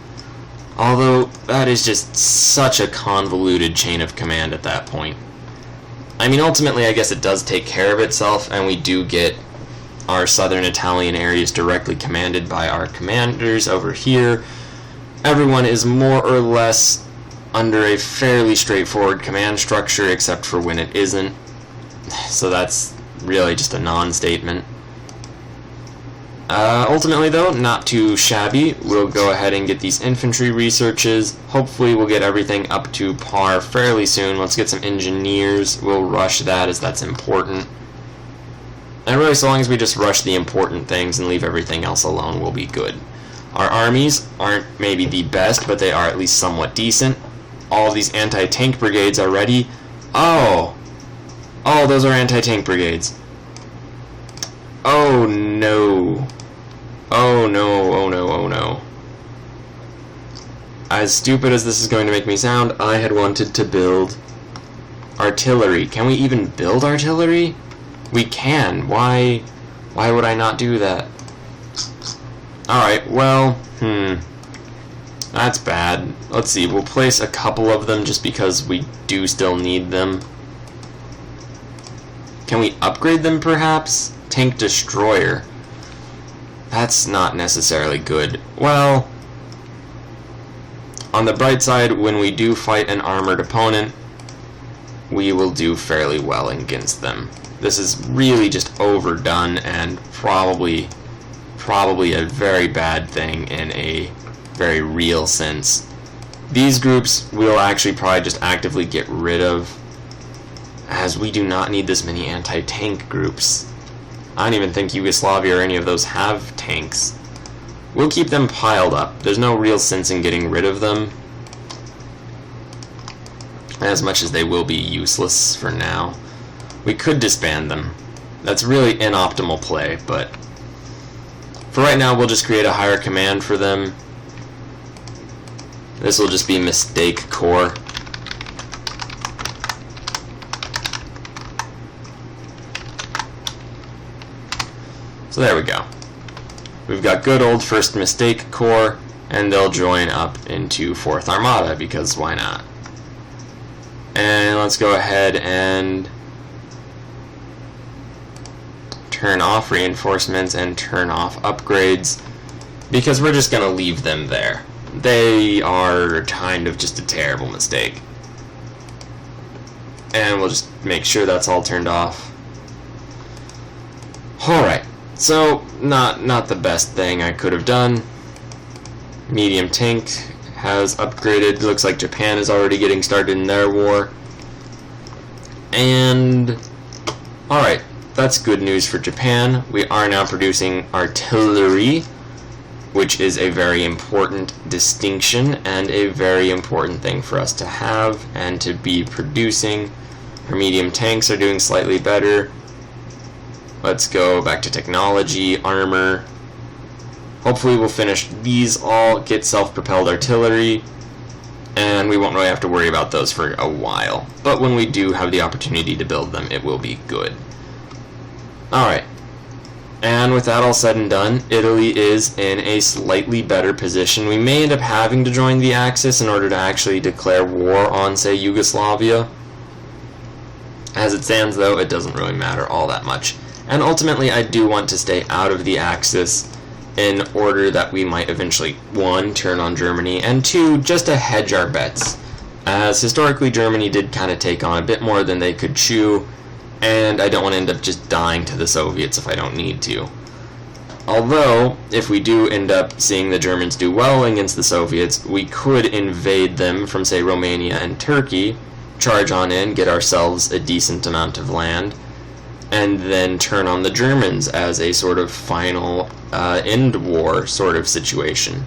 Although that is just such a convoluted chain of command at that point. I mean, ultimately, I guess it does take care of itself, and we do get our southern Italian areas directly commanded by our commanders over here. Everyone is more or less under a fairly straightforward command structure, except for when it isn't. So that's really just a non-statement. Ultimately, though, not too shabby. We'll go ahead and get these infantry researches. Hopefully we'll get everything up to par fairly soon. Let's get some engineers. We'll rush that as that's important. And really, so long as we just rush the important things and leave everything else alone, we'll be good. Our armies aren't maybe the best, but they are at least somewhat decent. All of these anti-tank brigades are ready. Oh, those are anti-tank brigades. Oh no. Oh no, oh no, oh no. As stupid as this is going to make me sound, I had wanted to build artillery. Can we even build artillery? We can. Why would I not do that? Alright, well, that's bad. Let's see, we'll place a couple of them just because we do still need them. Can we upgrade them, perhaps? Tank destroyer. That's not necessarily good. Well, on the bright side, when we do fight an armored opponent, we will do fairly well against them. This is really just overdone and probably a very bad thing in a very real sense. These groups we'll actually probably just actively get rid of, as we do not need this many anti-tank groups. I don't even think Yugoslavia or any of those have tanks. We'll keep them piled up. There's no real sense in getting rid of them, as much as they will be useless for now. We could disband them. That's really inoptimal play, but for right now we'll just create a higher command for them. This will just be Mistake Corps. So there we go. We've got good old 1st Mistake Corps, and they'll join up into 4th Armada, because why not? And let's go ahead and turn off reinforcements and turn off upgrades, because we're just going to leave them there. They are kind of just a terrible mistake. And we'll just make sure that's all turned off. Alright, so not the best thing I could have done. Medium tank has upgraded. Looks like Japan is already getting started in their war. And alright, that's good news for Japan. We are now producing artillery, which is a very important distinction and a very important thing for us to have and to be producing. Our medium tanks are doing slightly better. Let's go back to technology, armor. Hopefully we'll finish these all, get self-propelled artillery, and we won't really have to worry about those for a while. But when we do have the opportunity to build them, it will be good. Alright, and with that all said and done, Italy is in a slightly better position. We may end up having to join the Axis in order to actually declare war on, say, Yugoslavia. As it stands, though, it doesn't really matter all that much. And ultimately, I do want to stay out of the Axis in order that we might eventually, 1, turn on Germany, and 2, just to hedge our bets. As historically, Germany did kind of take on a bit more than they could chew, and I don't want to end up just dying to the Soviets if I don't need to. Although, if we do end up seeing the Germans do well against the Soviets, we could invade them from, say, Romania and Turkey, charge on in, get ourselves a decent amount of land, and then turn on the Germans as a sort of final end war sort of situation.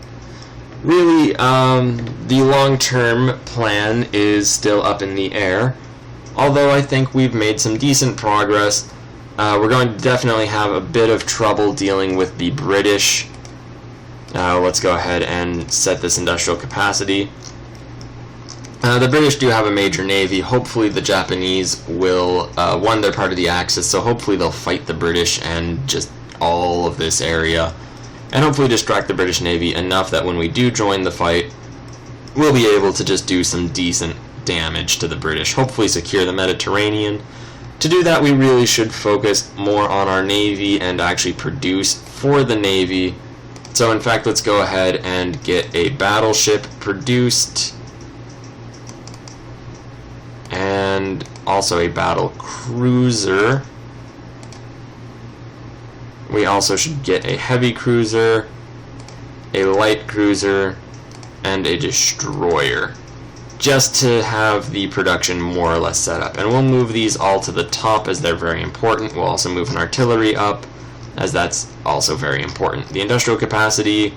Really, the long-term plan is still up in the air, although I think we've made some decent progress. We're going to definitely have a bit of trouble dealing with the British. Let's go ahead and set this industrial capacity. The British do have a major navy. Hopefully the Japanese will, one, they're part of the Axis, so hopefully they'll fight the British and just all of this area, and hopefully distract the British Navy enough that when we do join the fight, we'll be able to just do some decent damage to the British, hopefully secure the Mediterranean. To do that, we really should focus more on our navy and actually produce for the navy. So in fact, let's go ahead and get a battleship produced, and also a battle cruiser. We also should get a heavy cruiser, a light cruiser, and a destroyer, just to have the production more or less set up. And we'll move these all to the top as they're very important. We'll also move an artillery up, as that's also very important. The industrial capacity,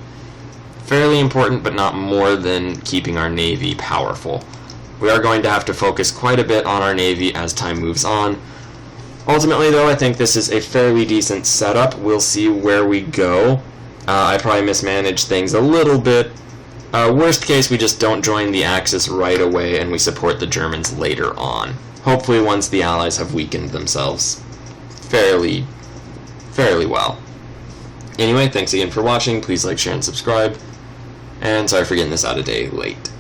fairly important, but not more than keeping our navy powerful. We are going to have to focus quite a bit on our navy as time moves on. Ultimately, though, I think this is a fairly decent setup. We'll see where we go. I probably mismanaged things a little bit. Worst case, we just don't join the Axis right away and we support the Germans later on. Hopefully once the Allies have weakened themselves fairly well. Anyway, thanks again for watching. Please like, share, and subscribe. And sorry for getting this out a day late.